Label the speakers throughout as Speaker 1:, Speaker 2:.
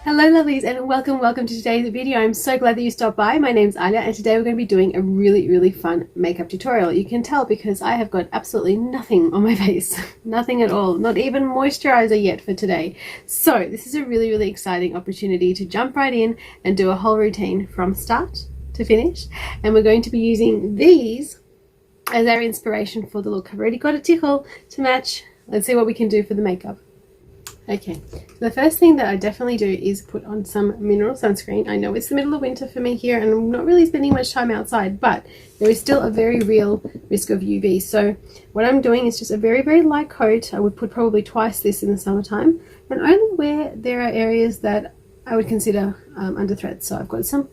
Speaker 1: Hello lovelies and welcome to today's video. I'm so glad that you stopped by. My name's Alya and today we're going to be doing a really fun makeup tutorial. You can tell because I have got absolutely nothing on my face. Nothing at all. Not even moisturizer yet for today. So this is a really exciting opportunity to jump right in and do a whole routine from start to finish. And we're going to be using these as our inspiration for the look. I've already got a tickle to match. Let's see what we can do for the makeup. Okay, so the first thing that I definitely do is put on some mineral sunscreen. I know it's the middle of winter for me here and I'm not really spending much time outside, but there is still a very real risk of UV. So what I'm doing is just a very light coat. I would put probably twice this in the summertime, and only where there are areas that I would consider under threat. So I've got some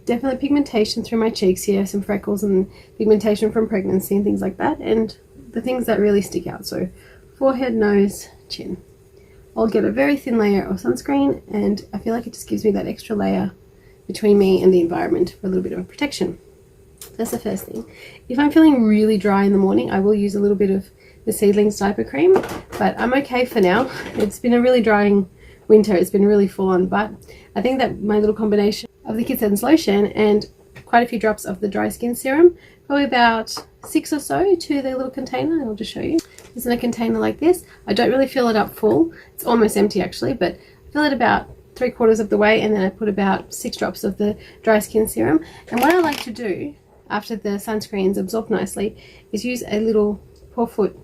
Speaker 1: definitely pigmentation through my cheeks here, some freckles and pigmentation from pregnancy and things like that, and the things that really stick out. So forehead, nose, chin. I'll get a very thin layer of sunscreen, and I feel like it just gives me that extra layer between me and the environment for a little bit of protection. That's the first thing. If I'm feeling really dry in the morning, I will use a little bit of the Seedlings diaper cream, but I'm okay for now. It's been a really drying winter. It's been really full on, but I think that my little combination of the Kids Sense lotion and quite a few drops of the dry skin serum, probably about 6 or so to the little container. I'll just show you. It's in a container like this. I don't really fill it up full. It's almost empty actually, but I fill it about 3/4 of the way, and then I put about 6 drops of the dry skin serum. And what I like to do after the sunscreen's absorbed nicely is use a little paw foot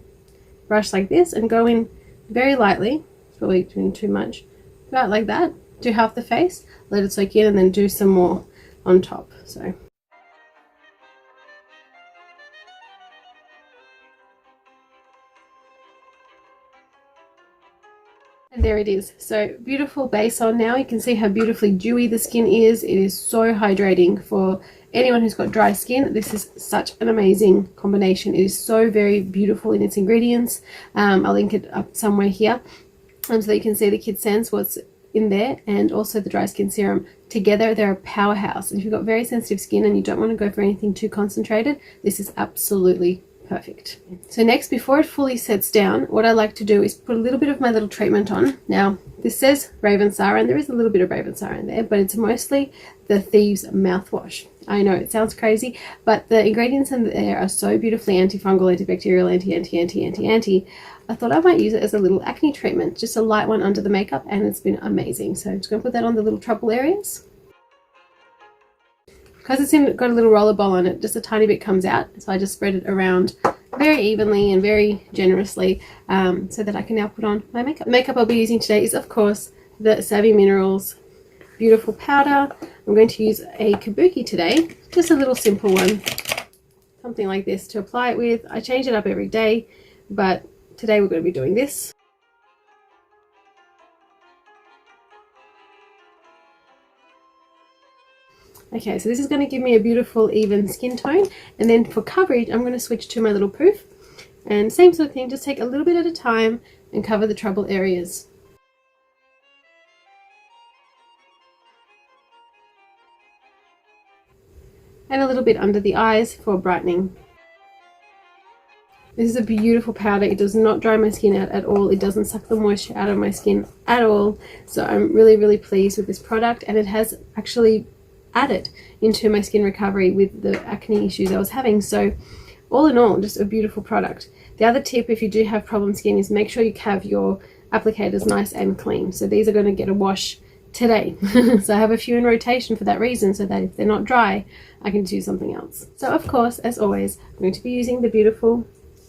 Speaker 1: brush like this and go in very lightly, probably doing too much, about like that. Do half the face, let it soak in, and then do some more on top. So and there it is. So beautiful base on now. You can see how beautifully dewy the skin is. It is so hydrating for anyone who's got dry skin. This is such an amazing combination. It is so very beautiful in its ingredients. I'll link it up somewhere here so that you can see the Kids Sense, what's in there, and also the dry skin serum. Together they're a powerhouse, and if you've got very sensitive skin and you don't want to go for anything too concentrated, this is absolutely perfect. So next, before it fully sets down, what I like to do is put a little bit of my little treatment on. Now this says Raven Sara, and there is a little bit of Raven Sara in there, but it's mostly the Thieves mouthwash. I know it sounds crazy, but the ingredients in there are so beautifully antifungal, antibacterial, anti. I thought I might use it as a little acne treatment, just a light one under the makeup, and it's been amazing. So I'm just going to put that on the little trouble areas. Because it's got a little roller ball on it, just a tiny bit comes out, so I just spread it around very evenly and very generously, so that I can now put on my makeup. The makeup I'll be using today is, of course, the Savvy Minerals Beautiful Powder. I'm going to use a kabuki today, just a little simple one, something like this to apply it with. I change it up every day, but today we're going to be doing this. Okay, so this is going to give me a beautiful even skin tone, and then for coverage I'm going to switch to my little poof, and same sort of thing, just take a little bit at a time and cover the trouble areas. And a little bit under the eyes for brightening. This is a beautiful powder. It does not dry my skin out at all. It doesn't suck the moisture out of my skin at all. So I'm really pleased with this product, and it has actually added into my skin recovery with the acne issues I was having. So all in all, just a beautiful product. The other tip, if you do have problem skin, is make sure you have your applicators nice and clean. So these are going to get a wash today. So I have a few in rotation for that reason, so that if they're not dry, I can do something else. So of course, as always, I'm going to be using the beautiful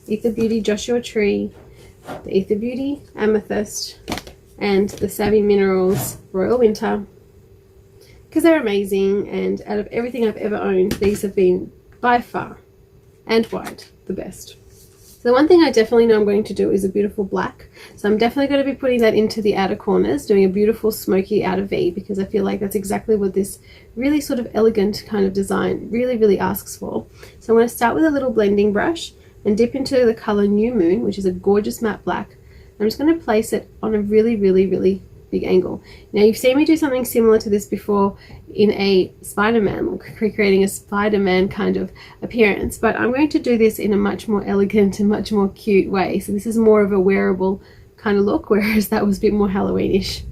Speaker 1: Ether Beauty Joshua Tree, the Ether Beauty Amethyst, and the Savvy Minerals Royal Winter, because they're amazing, and out of everything I've ever owned, these have been by far and wide the best. So the one thing I definitely know I'm going to do is a beautiful black. So I'm definitely going to be putting that into the outer corners, doing a beautiful smoky outer V, because I feel like that's exactly what this really sort of elegant kind of design really asks for. So I'm going to start with a little blending brush and dip into the color New Moon, which is a gorgeous matte black. I'm just going to place it on a really big angle. Now you've seen me do something similar to this before in a Spider-Man, recreating a Spider-Man kind of appearance, but I'm going to do this in a much more elegant and much more cute way. So this is more of a wearable kind of look, whereas that was a bit more Halloweenish.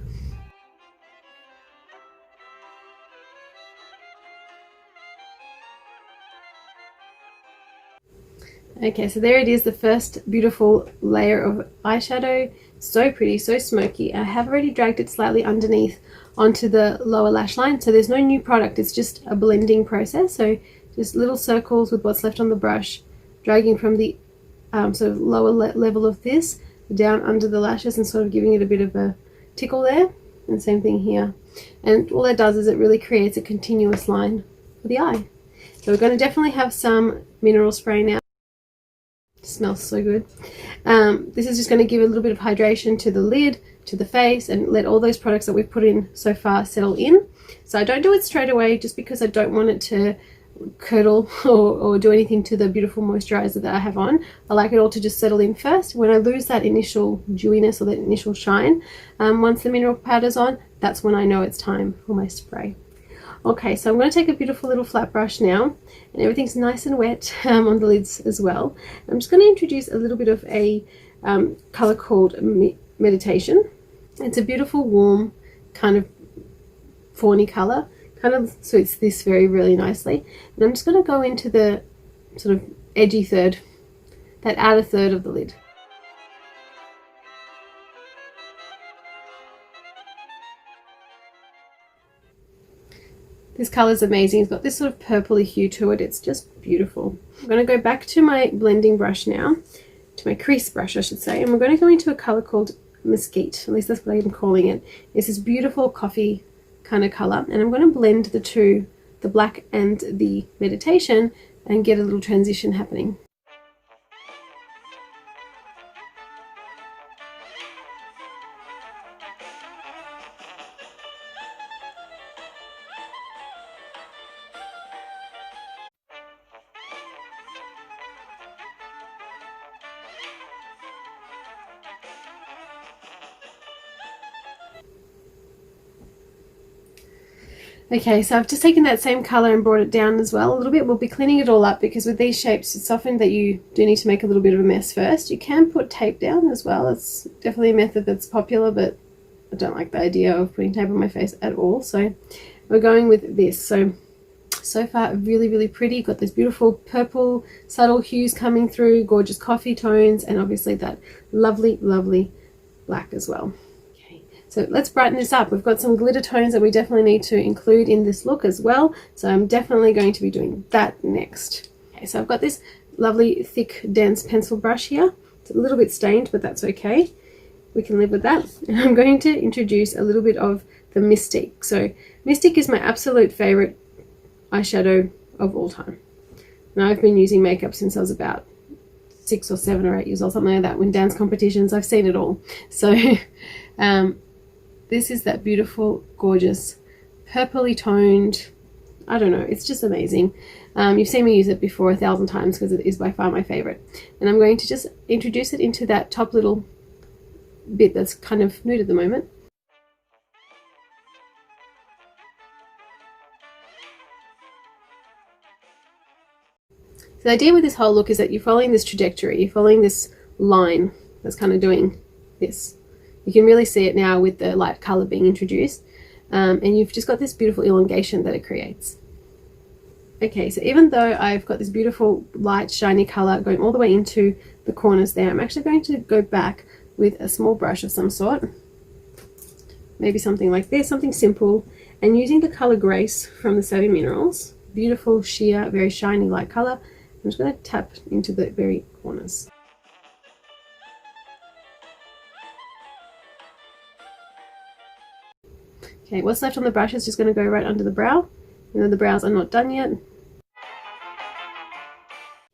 Speaker 1: Okay, so there it is, the first beautiful layer of eyeshadow. So pretty, so smoky. I have already dragged it slightly underneath onto the lower lash line, so there's no new product, it's just a blending process. So just little circles with what's left on the brush, dragging from the sort of lower level of this down under the lashes and sort of giving it a bit of a tickle there. And same thing here. And all that does is it really creates a continuous line for the eye. So we're going to definitely have some mineral spray now. Smells so good. This is just going to give a little bit of hydration to the lid, to the face, and let all those products that we've put in so far settle in. So I don't do it straight away just because I don't want it to curdle or do anything to the beautiful moisturizer that I have on. I like it all to just settle in first. When I lose that initial dewiness or that initial shine, once the mineral powder's on, that's when I know it's time for my spray. Okay, so I'm going to take a beautiful little flat brush now, and everything's nice and wet on the lids as well. I'm just going to introduce a little bit of a color called Meditation. It's a beautiful, warm, kind of fawny color, kind of suits this really nicely. And I'm just going to go into the sort of edgy third, that outer third of the lid. This color is amazing. It's got this sort of purpley hue to it. It's just beautiful. I'm going to go back to my blending brush now, to my crease brush I should say, and we're going to go into a color called Mesquite. At least that's what I'm calling it. It's this beautiful coffee kind of color, and I'm going to blend the two, the black and the Meditation, and get a little transition happening. Okay, so I've just taken that same color and brought it down as well a little bit. We'll be cleaning it all up because with these shapes it's often that you do need to make a little bit of a mess first. You can put tape down as well. It's definitely a method that's popular, but I don't like the idea of putting tape on my face at all. So we're going with this. So far really pretty. Got this beautiful purple subtle hues coming through, gorgeous coffee tones, and obviously that lovely black as well. So let's brighten this up. We've got some glitter tones that we definitely need to include in this look as well. So I'm definitely going to be doing that next. Okay, so I've got this lovely thick dense pencil brush here. It's a little bit stained, but that's okay. We can live with that. And I'm going to introduce a little bit of the Mystic. So Mystic is my absolute favorite eyeshadow of all time. And I've been using makeup since I was about 6 or 7 or 8 years old, something like that. When dance competitions, I've seen it all. So this is that beautiful, gorgeous, purpley toned, I don't know, it's just amazing. You've seen me use it before 1,000 times because it is by far my favorite. And I'm going to just introduce it into that top little bit that's kind of nude at the moment. So the idea with this whole look is that you're following this trajectory, you're following this line that's kind of doing this. You can really see it now with the light color being introduced, and you've just got this beautiful elongation that it creates. Okay, so even though I've got this beautiful light shiny color going all the way into the corners there, I'm actually going to go back with a small brush of some sort, maybe something like this, something simple, and using the color Grace from the Savvy Minerals, beautiful sheer very shiny light color, I'm just going to tap into the very corners. Okay, what's left on the brush is just going to go right under the brow. You know, the brows are not done yet.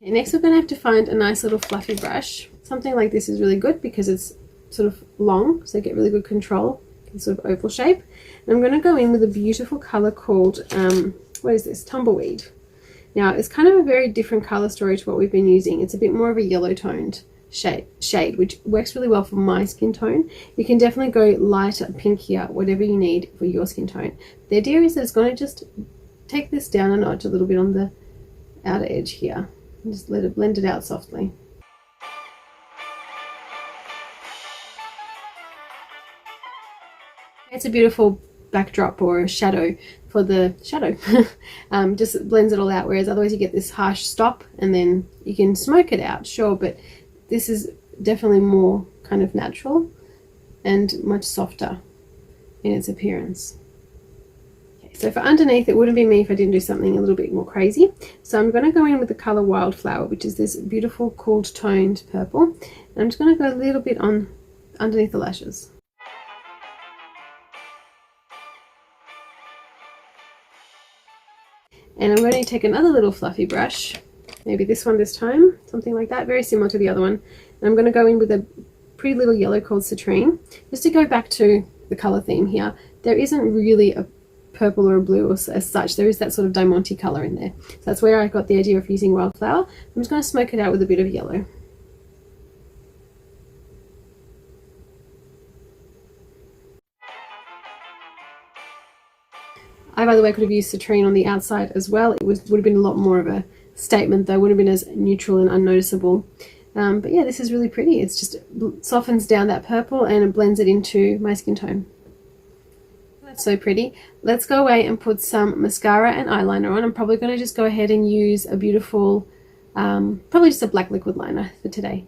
Speaker 1: Okay, next we're going to have to find a nice little fluffy brush. Something like this is really good because it's sort of long, so you get really good control. It's sort of oval shape. And I'm going to go in with a beautiful color called, what is this? Tumbleweed. Now, it's kind of a very different color story to what we've been using. It's a bit more of a yellow toned shade, which works really well for my skin tone. You can definitely go lighter, pinkier, whatever you need for your skin tone. The idea is that it's going to just take this down a notch a little bit on the outer edge here and just let it blend it out softly. It's a beautiful backdrop or a shadow for the shadow. Just blends it all out, whereas otherwise you get this harsh stop and then you can smoke it out, sure, but this is definitely more kind of natural and much softer in its appearance. Okay, so for underneath, it wouldn't be me if I didn't do something a little bit more crazy. So I'm going to go in with the color Wildflower, which is this beautiful cooled toned purple, and I'm just going to go a little bit on underneath the lashes. And I'm going to take another little fluffy brush, maybe this one this time, something like that, very similar to the other one. And I'm going to go in with a pretty little yellow called Citrine. Just to go back to the color theme here, there isn't really a purple or a blue as such. There is that sort of diamante color in there. So that's where I got the idea of using Wildflower. I'm just going to smoke it out with a bit of yellow. I, by the way, could have used Citrine on the outside as well. It would have been a lot more of a statement, though. Wouldn't have been as neutral and unnoticeable. But yeah, this is really pretty. It's just softens down that purple and it blends it into my skin tone. That's so pretty. Let's go away and put some mascara and eyeliner on. I'm probably going to just go ahead and use a beautiful, probably just a black liquid liner for today.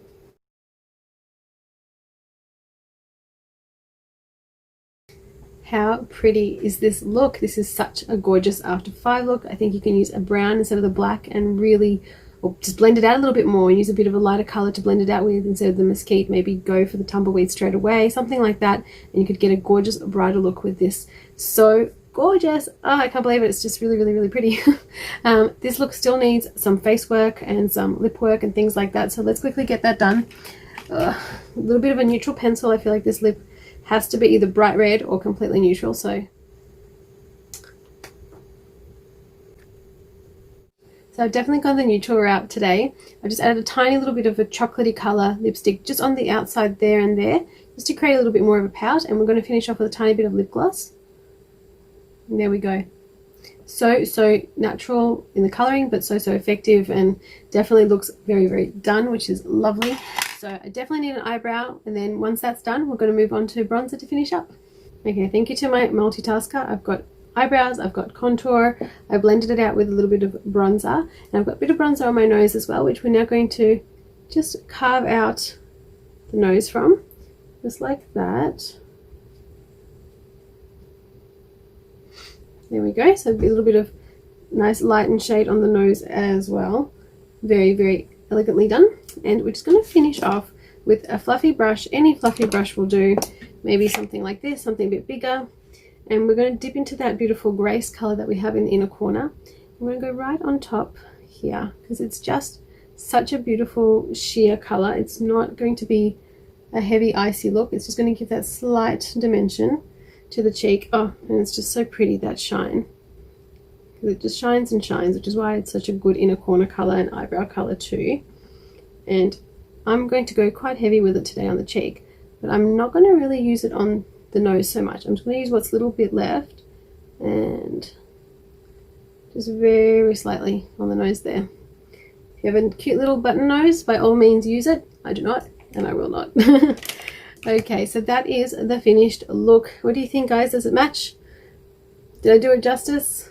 Speaker 1: How pretty is this look? This is such a gorgeous after 5 look. I think you can use a brown instead of the black and really, or just blend it out a little bit more and use a bit of a lighter color to blend it out with instead of the mesquite. Maybe go for the tumbleweed straight away, something like that, and you could get a gorgeous bridal look with this. So gorgeous. Oh, I can't believe it. It's just really, really, really pretty. This look still needs some face work and some lip work and things like that. So let's quickly get that done. A little bit of a neutral pencil. I feel like this lip has to be either bright red or completely neutral. So I've definitely gone the neutral route today. I just added a tiny little bit of a chocolatey color lipstick just on the outside there and there, just to create a little bit more of a pout. And we're going to finish off with a tiny bit of lip gloss. And there we go. So natural in the coloring, but so effective, and definitely looks very, very done, which is lovely. So I definitely need an eyebrow, and then once that's done, we're going to move on to bronzer to finish up. Okay, thank you to my multitasker. I've got eyebrows, I've got contour, I blended it out with a little bit of bronzer, and I've got a bit of bronzer on my nose as well, which we're now going to just carve out the nose from, just like that. There we go. So a little bit of nice light and shade on the nose as well. Very, very elegantly done. And we're just going to finish off with a fluffy brush. Any fluffy brush will do. Maybe something like this, something a bit bigger. And we're going to dip into that beautiful grace color that we have in the inner corner. I'm going to go right on top here because it's just such a beautiful sheer color. It's not going to be a heavy icy look. It's just going to give that slight dimension to the cheek. Oh, and it's just so pretty, that shine. It just shines and shines, which is why it's such a good inner corner color and eyebrow color too. And I'm going to go quite heavy with it today on the cheek, but I'm not going to really use it on the nose so much. I'm just going to use what's a little bit left and just very slightly on the nose there. If you have a cute little button nose, by all means use it. I do not, and I will not. Okay, so that is the finished look. What do you think, guys? Does it match? Did I do it justice?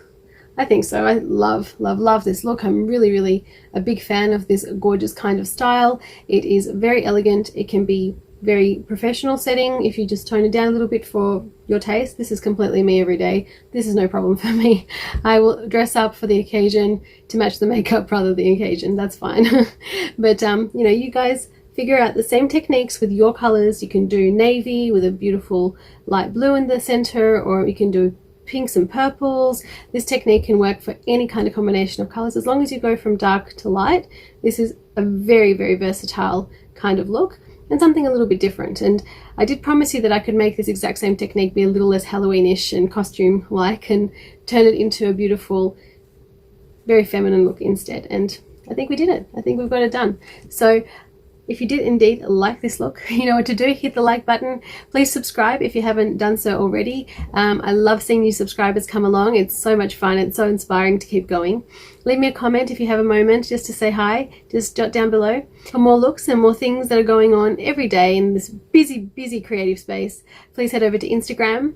Speaker 1: I think so. I love this look. I'm really a big fan of this gorgeous kind of style. It is very elegant. It can be very professional setting if you just tone it down a little bit for your taste. This is completely me every day. This is no problem for me. I will dress up for the occasion to match the makeup rather than the occasion. That's fine. But you know, you guys figure out the same techniques with your colors. You can do navy with a beautiful light blue in the center, or you can do pinks and purples. This technique can work for any kind of combination of colors as long as you go from dark to light. This is a very versatile kind of look and something a little bit different. And I did promise you that I could make this exact same technique be a little less Halloween-ish and costume-like and turn it into a beautiful, very feminine look instead. And I think we did it. I think we've got it done. So If you did indeed like this look, you know what to do. Hit the like button. Please subscribe if you haven't done so already. I love seeing new subscribers come along. It's so much fun. It's so inspiring to keep going. Leave me a comment if you have a moment just to say hi. Just jot down below. For more looks and more things that are going on every day in this busy creative space, please head over to Instagram.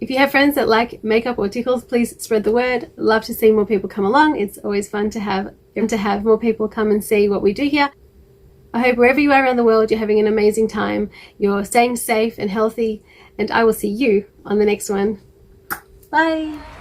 Speaker 1: If you have friends that like makeup or tickles, please spread the word. Love to see more people come along. It's always fun to have more people come and see what we do here. I hope wherever you are around the world, you're having an amazing time. You're staying safe and healthy, and I will see you on the next one. Bye.